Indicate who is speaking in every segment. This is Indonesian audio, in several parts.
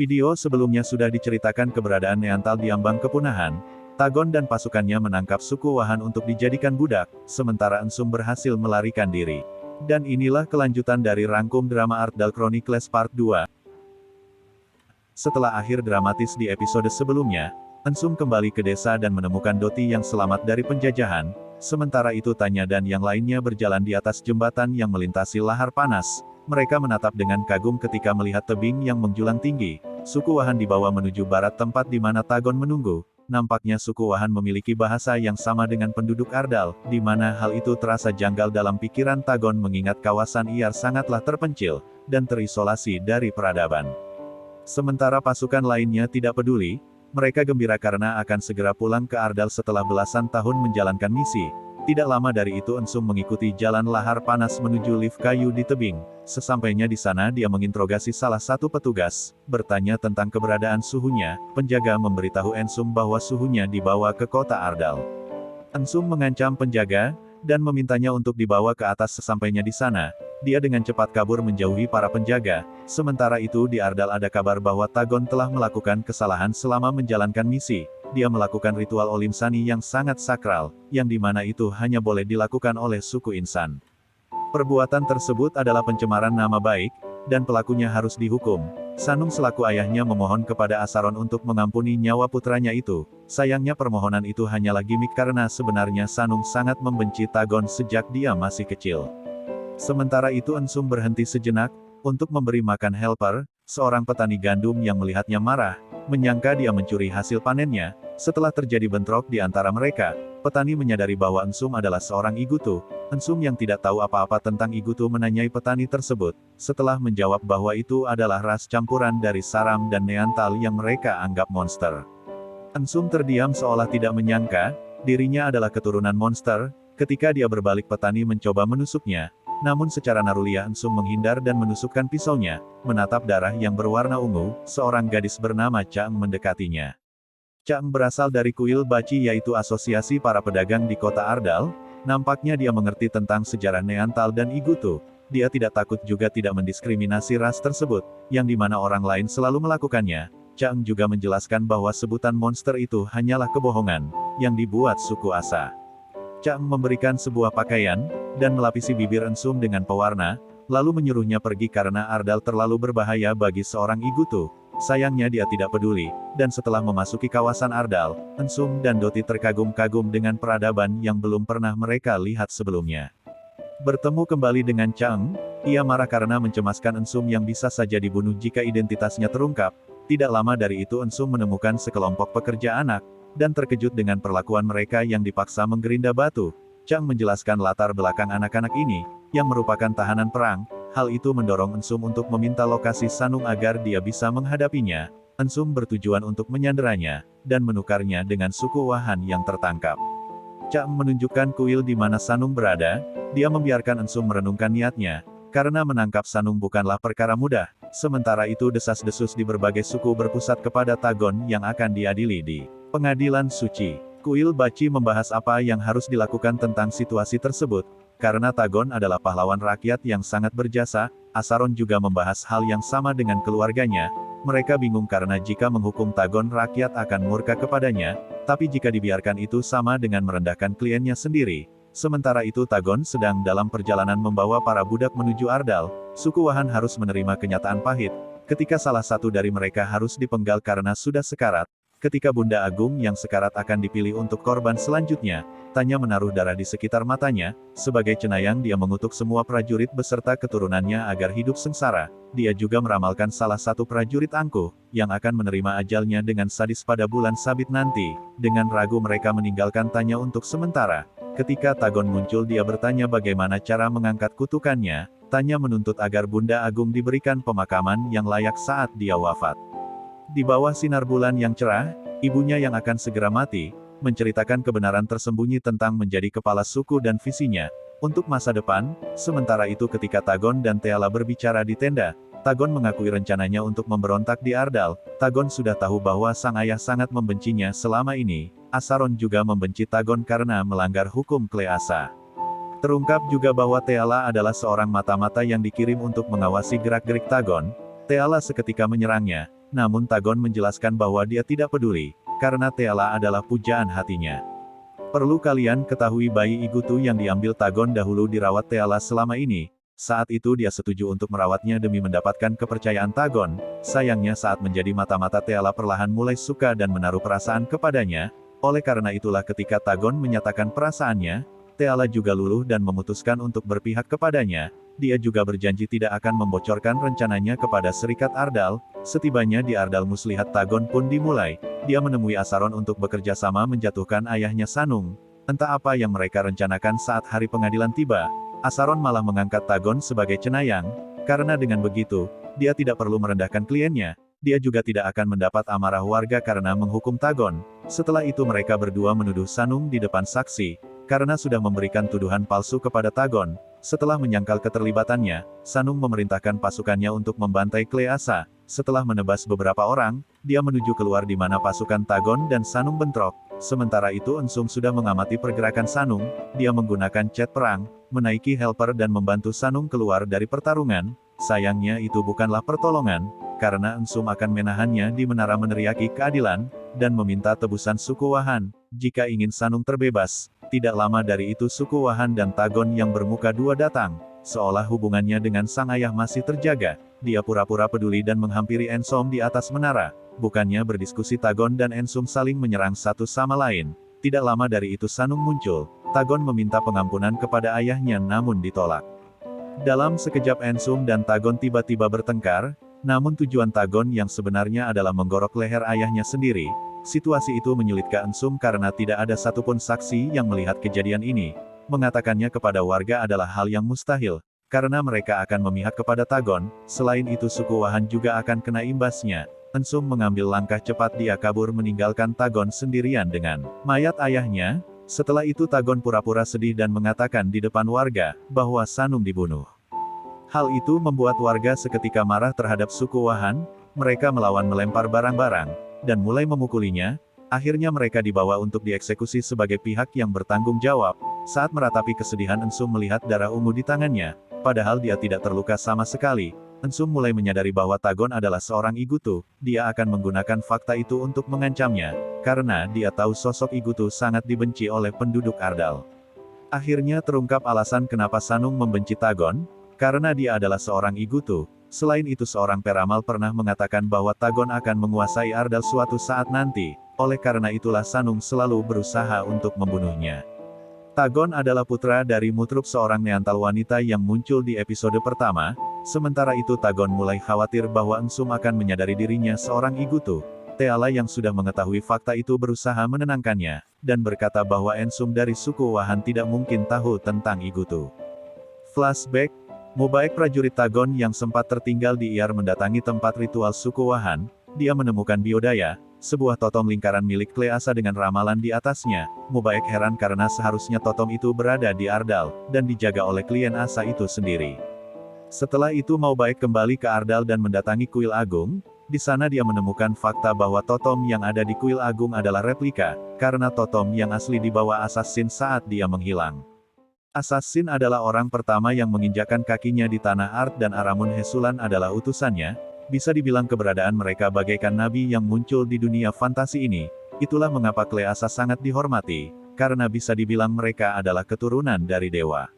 Speaker 1: Video sebelumnya sudah diceritakan keberadaan Neantal di ambang kepunahan. Tagon dan pasukannya menangkap suku Wahan untuk dijadikan budak, sementara Ensum berhasil melarikan diri. Dan inilah kelanjutan dari rangkum drama Ardal Chronicles Part 2. Setelah akhir dramatis di episode sebelumnya, Ensum kembali ke desa dan menemukan Doti yang selamat dari penjajahan, sementara itu Tanya dan yang lainnya berjalan di atas jembatan yang melintasi lahar panas. Mereka menatap dengan kagum ketika melihat tebing yang menjulang tinggi. Suku Wahan dibawa menuju barat tempat di mana Tagon menunggu. Nampaknya suku Wahan memiliki bahasa yang sama dengan penduduk Ardal, di mana hal itu terasa janggal dalam pikiran Tagon mengingat kawasan Iyar sangatlah terpencil, dan terisolasi dari peradaban. Sementara pasukan lainnya tidak peduli, mereka gembira karena akan segera pulang ke Ardal setelah belasan tahun menjalankan misi. Tidak lama dari itu Ensum mengikuti jalan lahar panas menuju lift kayu di tebing. Sesampainya di sana dia menginterogasi salah satu petugas, bertanya tentang keberadaan suhunya. Penjaga memberitahu Ensum bahwa suhunya dibawa ke kota Ardal. Ensum mengancam penjaga, dan memintanya untuk dibawa ke atas. Sesampainya di sana, dia dengan cepat kabur menjauhi para penjaga. Sementara itu di Ardal ada kabar bahwa Tagon telah melakukan kesalahan selama menjalankan misi. Dia melakukan ritual Olimsani yang sangat sakral, yang dimana itu hanya boleh dilakukan oleh suku insan. Perbuatan tersebut adalah pencemaran nama baik, dan pelakunya harus dihukum. Sanung selaku ayahnya memohon kepada Asaron untuk mengampuni nyawa putranya itu. Sayangnya permohonan itu hanyalah gimik karena sebenarnya Sanung sangat membenci Tagon sejak dia masih kecil. Sementara itu Ensum berhenti sejenak, untuk memberi makan Helper, seorang petani gandum yang melihatnya marah, menyangka dia mencuri hasil panennya. Setelah terjadi bentrok di antara mereka, petani menyadari bahwa Ensum adalah seorang Igutu. Ensum yang tidak tahu apa-apa tentang Igutu menanyai petani tersebut, setelah menjawab bahwa itu adalah ras campuran dari Saram dan Neantal yang mereka anggap monster. Ensum terdiam seolah tidak menyangka, dirinya adalah keturunan monster. Ketika dia berbalik petani mencoba menusuknya, namun secara naruliah Ensum menghindar dan menusukkan pisaunya, menatap darah yang berwarna ungu. Seorang gadis bernama Caeng mendekatinya. Caeng berasal dari kuil Baci, yaitu asosiasi para pedagang di kota Ardal. Nampaknya dia mengerti tentang sejarah Neantal dan Igutu. Dia tidak takut juga tidak mendiskriminasi ras tersebut, yang dimana orang lain selalu melakukannya. Caeng juga menjelaskan bahwa sebutan monster itu hanyalah kebohongan, yang dibuat suku Asa. Caeng memberikan sebuah pakaian, dan melapisi bibir Ensum dengan pewarna, lalu menyuruhnya pergi karena Ardal terlalu berbahaya bagi seorang Igutu. Sayangnya dia tidak peduli, dan setelah memasuki kawasan Ardal, Ensum dan Doti terkagum-kagum dengan peradaban yang belum pernah mereka lihat sebelumnya. Bertemu kembali dengan Caeng, ia marah karena mencemaskan Ensum yang bisa saja dibunuh jika identitasnya terungkap. Tidak lama dari itu Ensum menemukan sekelompok pekerja anak, dan terkejut dengan perlakuan mereka yang dipaksa menggerinda batu. Caeng menjelaskan latar belakang anak-anak ini, yang merupakan tahanan perang. Hal itu mendorong Ensum untuk meminta lokasi Sanung agar dia bisa menghadapinya. Ensum bertujuan untuk menyanderanya, dan menukarnya dengan suku Wahan yang tertangkap. Caeng menunjukkan kuil di mana Sanung berada. Dia membiarkan Ensum merenungkan niatnya, karena menangkap Sanung bukanlah perkara mudah. Sementara itu desas-desus di berbagai suku berpusat kepada Tagon yang akan diadili di Pengadilan Suci. Kuil Baci membahas apa yang harus dilakukan tentang situasi tersebut. Karena Tagon adalah pahlawan rakyat yang sangat berjasa, Asaron juga membahas hal yang sama dengan keluarganya. Mereka bingung karena jika menghukum Tagon rakyat akan murka kepadanya, tapi jika dibiarkan itu sama dengan merendahkan kliennya sendiri. Sementara itu Tagon sedang dalam perjalanan membawa para budak menuju Ardal. Suku Wahan harus menerima kenyataan pahit, ketika salah satu dari mereka harus dipenggal karena sudah sekarat. Ketika Bunda Agung yang sekarat akan dipilih untuk korban selanjutnya, Tanya menaruh darah di sekitar matanya. Sebagai cenayang dia mengutuk semua prajurit beserta keturunannya agar hidup sengsara. Dia juga meramalkan salah satu prajurit angkuh, yang akan menerima ajalnya dengan sadis pada bulan sabit nanti. Dengan ragu mereka meninggalkan Tanya untuk sementara. Ketika Tagon muncul dia bertanya bagaimana cara mengangkat kutukannya. Tanya menuntut agar Bunda Agung diberikan pemakaman yang layak saat dia wafat. Di bawah sinar bulan yang cerah, ibunya yang akan segera mati, menceritakan kebenaran tersembunyi tentang menjadi kepala suku dan visinya untuk masa depan. Sementara itu ketika Tagon dan Teala berbicara di tenda, Tagon mengakui rencananya untuk memberontak di Ardal. Tagon sudah tahu bahwa sang ayah sangat membencinya selama ini. Asaron juga membenci Tagon karena melanggar hukum Kleasa. Terungkap juga bahwa Teala adalah seorang mata-mata yang dikirim untuk mengawasi gerak-gerik Tagon. Teala seketika menyerangnya, namun Tagon menjelaskan bahwa dia tidak peduli, karena Teala adalah pujaan hatinya. Perlu kalian ketahui bayi Igutu yang diambil Tagon dahulu dirawat Teala selama ini. Saat itu dia setuju untuk merawatnya demi mendapatkan kepercayaan Tagon. Sayangnya saat menjadi mata-mata Teala perlahan mulai suka dan menaruh perasaan kepadanya. Oleh karena itulah ketika Tagon menyatakan perasaannya, Teala juga luluh dan memutuskan untuk berpihak kepadanya. Dia juga berjanji tidak akan membocorkan rencananya kepada Serikat Ardal. Setibanya di Ardal muslihat Tagon pun dimulai. Dia menemui Asaron untuk bekerja sama menjatuhkan ayahnya Sanung. Entah apa yang mereka rencanakan saat hari pengadilan tiba. Asaron malah mengangkat Tagon sebagai cenayang. Karena dengan begitu, dia tidak perlu merendahkan kliennya. Dia juga tidak akan mendapat amarah warga karena menghukum Tagon. Setelah itu mereka berdua menuduh Sanung di depan saksi. Karena sudah memberikan tuduhan palsu kepada Tagon. Setelah menyangkal keterlibatannya, Sanung memerintahkan pasukannya untuk membantai Kleasa. Setelah menebas beberapa orang, dia menuju keluar di mana pasukan Tagon dan Sanung bentrok. Sementara itu Ensum sudah mengamati pergerakan Sanung, dia menggunakan cat perang, menaiki helper dan membantu Sanung keluar dari pertarungan. Sayangnya itu bukanlah pertolongan, karena Ensum akan menahannya di menara meneriaki keadilan, dan meminta tebusan suku Wahan, jika ingin Sanung terbebas. Tidak lama dari itu suku Wahan dan Tagon yang bermuka dua datang, seolah hubungannya dengan sang ayah masih terjaga. Dia pura-pura peduli dan menghampiri Ensum di atas menara. Bukannya berdiskusi Tagon dan Ensum saling menyerang satu sama lain. Tidak lama dari itu Sanung muncul. Tagon meminta pengampunan kepada ayahnya namun ditolak. Dalam sekejap Ensum dan Tagon tiba-tiba bertengkar, namun tujuan Tagon yang sebenarnya adalah menggorok leher ayahnya sendiri. Situasi itu menyulitkan Ensum karena tidak ada satupun saksi yang melihat kejadian ini. Mengatakannya kepada warga adalah hal yang mustahil, karena mereka akan memihak kepada Tagon. Selain itu suku Wahan juga akan kena imbasnya. Ensum mengambil langkah cepat, dia kabur meninggalkan Tagon sendirian dengan mayat ayahnya. Setelah itu Tagon pura-pura sedih dan mengatakan di depan warga, bahwa Sanung dibunuh. Hal itu membuat warga seketika marah terhadap suku Wahan. Mereka melawan melempar barang-barang, dan mulai memukulinya. Akhirnya mereka dibawa untuk dieksekusi sebagai pihak yang bertanggung jawab. Saat meratapi kesedihan Ensum melihat darah ungu di tangannya, padahal dia tidak terluka sama sekali. Ensum mulai menyadari bahwa Tagon adalah seorang Igutu. Dia akan menggunakan fakta itu untuk mengancamnya, karena dia tahu sosok Igutu sangat dibenci oleh penduduk Ardal. Akhirnya terungkap alasan kenapa Sanung membenci Tagon, karena dia adalah seorang Igutu. Selain itu seorang peramal pernah mengatakan bahwa Tagon akan menguasai Ardal suatu saat nanti. Oleh karena itulah Sanung selalu berusaha untuk membunuhnya. Tagon adalah putra dari Mutrup, seorang Neantal wanita yang muncul di episode pertama. Sementara itu Tagon mulai khawatir bahwa Ensum akan menyadari dirinya seorang Igutu. Teala yang sudah mengetahui fakta itu berusaha menenangkannya, dan berkata bahwa Ensum dari suku Wahan tidak mungkin tahu tentang Igutu. Flashback. Mubaek prajurit Tagon yang sempat tertinggal di Iar mendatangi tempat ritual suku Wahan. Dia menemukan Biodaya, sebuah totem lingkaran milik Kleasa dengan ramalan di atasnya. Mubaek heran karena seharusnya totem itu berada di Ardal, dan dijaga oleh klien Asa itu sendiri. Setelah itu Mubaek kembali ke Ardal dan mendatangi Kuil Agung. Di sana dia menemukan fakta bahwa totem yang ada di Kuil Agung adalah replika, karena totem yang asli dibawa Assassin saat dia menghilang. Assassin adalah orang pertama yang menginjakkan kakinya di tanah Ard dan Aramun Hesulan adalah utusannya. Bisa dibilang keberadaan mereka bagaikan nabi yang muncul di dunia fantasi ini. Itulah mengapa Kleasa sangat dihormati, karena bisa dibilang mereka adalah keturunan dari dewa.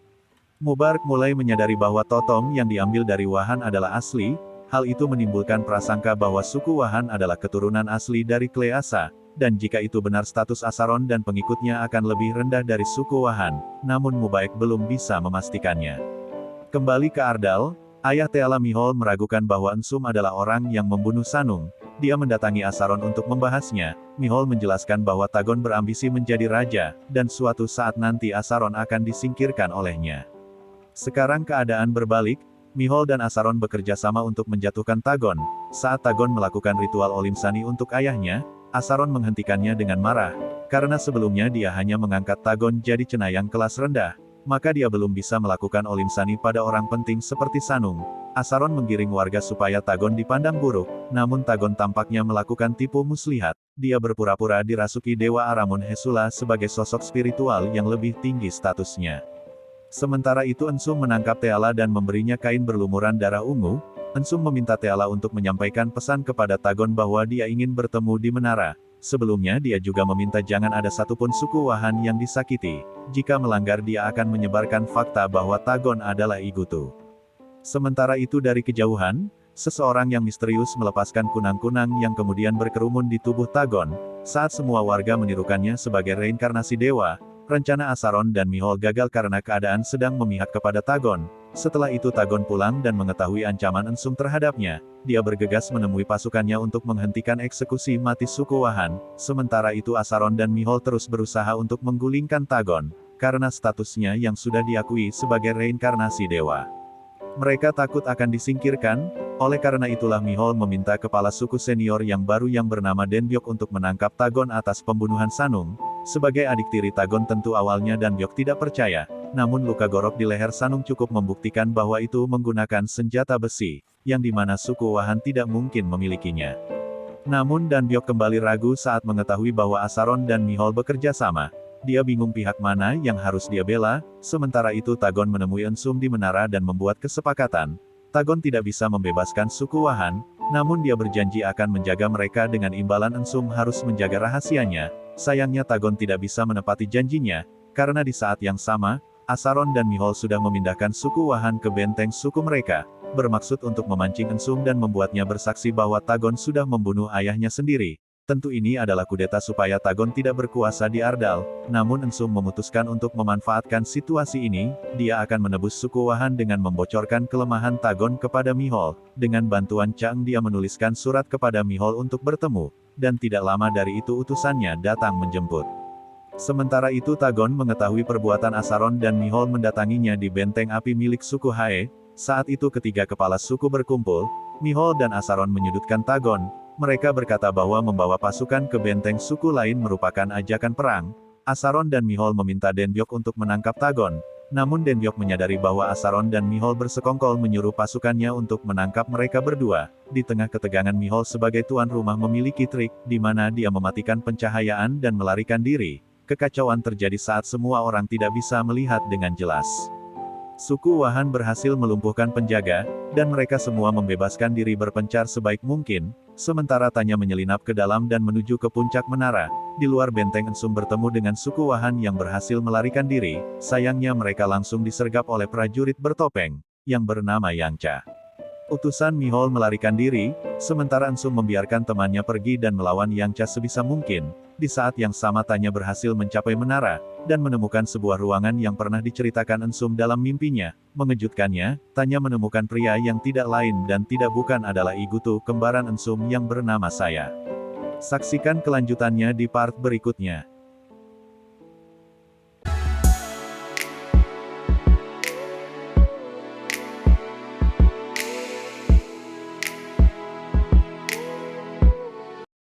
Speaker 1: Mubarak mulai menyadari bahwa totem yang diambil dari Wahan adalah asli. Hal itu menimbulkan prasangka bahwa suku Wahan adalah keturunan asli dari Kleasa. Dan jika itu benar status Asaron dan pengikutnya akan lebih rendah dari suku Wahan, namun Mubaek belum bisa memastikannya. Kembali ke Ardal, ayah Teala Mihol meragukan bahwa Ensum adalah orang yang membunuh Sanung. Dia mendatangi Asaron untuk membahasnya. Mihol menjelaskan bahwa Tagon berambisi menjadi raja, dan suatu saat nanti Asaron akan disingkirkan olehnya. Sekarang keadaan berbalik, Mihol dan Asaron bekerja sama untuk menjatuhkan Tagon. Saat Tagon melakukan ritual Olimsani untuk ayahnya, Asaron menghentikannya dengan marah, karena sebelumnya dia hanya mengangkat Tagon jadi cenayang kelas rendah, maka dia belum bisa melakukan Olimsani pada orang penting seperti Sanung. Asaron menggiring warga supaya Tagon dipandang buruk, namun Tagon tampaknya melakukan tipu muslihat. Dia berpura-pura dirasuki Dewa Aramun Hesula sebagai sosok spiritual yang lebih tinggi statusnya. Sementara itu Ensum menangkap Teala dan memberinya kain berlumuran darah ungu. Ensum meminta Teala untuk menyampaikan pesan kepada Tagon bahwa dia ingin bertemu di menara. Sebelumnya dia juga meminta jangan ada satupun suku Wahan yang disakiti. Jika melanggar dia akan menyebarkan fakta bahwa Tagon adalah Igutu. Sementara itu dari kejauhan, seseorang yang misterius melepaskan kunang-kunang yang kemudian berkerumun di tubuh Tagon. Saat semua warga menirukannya sebagai reinkarnasi dewa, rencana Asaron dan Mihol gagal karena keadaan sedang memihak kepada Tagon. Setelah itu Tagon pulang dan mengetahui ancaman Ensum terhadapnya. Dia bergegas menemui pasukannya untuk menghentikan eksekusi mati suku Wahan. Sementara itu Asaron dan Mihol terus berusaha untuk menggulingkan Tagon, karena statusnya yang sudah diakui sebagai reinkarnasi dewa. Mereka takut akan disingkirkan, oleh karena itulah Mihol meminta kepala suku senior yang baru yang bernama Denbyok untuk menangkap Tagon atas pembunuhan Sanung. Sebagai adik tiri Tagon tentu awalnya Denbyok tidak percaya, namun luka gorok di leher Sanung cukup membuktikan bahwa itu menggunakan senjata besi, yang dimana suku Wahan tidak mungkin memilikinya. Namun Denbyok kembali ragu saat mengetahui bahwa Asaron dan Mihol bekerja sama. Dia bingung pihak mana yang harus dia bela. Sementara itu Tagon menemui Ensum di menara dan membuat kesepakatan. Tagon tidak bisa membebaskan suku Wahan, namun dia berjanji akan menjaga mereka dengan imbalan Ensum harus menjaga rahasianya. Sayangnya Tagon tidak bisa menepati janjinya, karena di saat yang sama, Asaron dan Mihol sudah memindahkan suku Wahan ke benteng suku mereka, bermaksud untuk memancing Ensum dan membuatnya bersaksi bahwa Tagon sudah membunuh ayahnya sendiri. Tentu ini adalah kudeta supaya Tagon tidak berkuasa di Ardal, namun Ensum memutuskan untuk memanfaatkan situasi ini. Dia akan menebus suku Wahan dengan membocorkan kelemahan Tagon kepada Mihol. Dengan bantuan Chang dia menuliskan surat kepada Mihol untuk bertemu, dan tidak lama dari itu utusannya datang menjemput. Sementara itu Tagon mengetahui perbuatan Asaron dan Mihol mendatanginya di benteng api milik suku Hae. Saat itu ketiga kepala suku berkumpul, Mihol dan Asaron menyudutkan Tagon. Mereka berkata bahwa membawa pasukan ke benteng suku lain merupakan ajakan perang. Asaron dan Mihol meminta Denbyok untuk menangkap Tagon. Namun Denbyok menyadari bahwa Asaron dan Mihol bersekongkol menyuruh pasukannya untuk menangkap mereka berdua. Di tengah ketegangan Mihol sebagai tuan rumah memiliki trik, di mana dia mematikan pencahayaan dan melarikan diri. Kekacauan terjadi saat semua orang tidak bisa melihat dengan jelas. Suku Wahan berhasil melumpuhkan penjaga, dan mereka semua membebaskan diri berpencar sebaik mungkin. Sementara Tanya menyelinap ke dalam dan menuju ke puncak menara. Di luar benteng Ensum bertemu dengan suku Wahan yang berhasil melarikan diri. Sayangnya mereka langsung disergap oleh prajurit bertopeng, yang bernama Yangcha. Utusan Mihol melarikan diri, sementara Ensum membiarkan temannya pergi dan melawan Yangcha sebisa mungkin. Di saat yang sama Tanya berhasil mencapai menara, dan menemukan sebuah ruangan yang pernah diceritakan Ensum dalam mimpinya. Mengejutkannya, Tanya menemukan pria yang tidak lain dan tidak bukan adalah Igutu kembaran Ensum yang bernama Saya. Saksikan kelanjutannya di part berikutnya.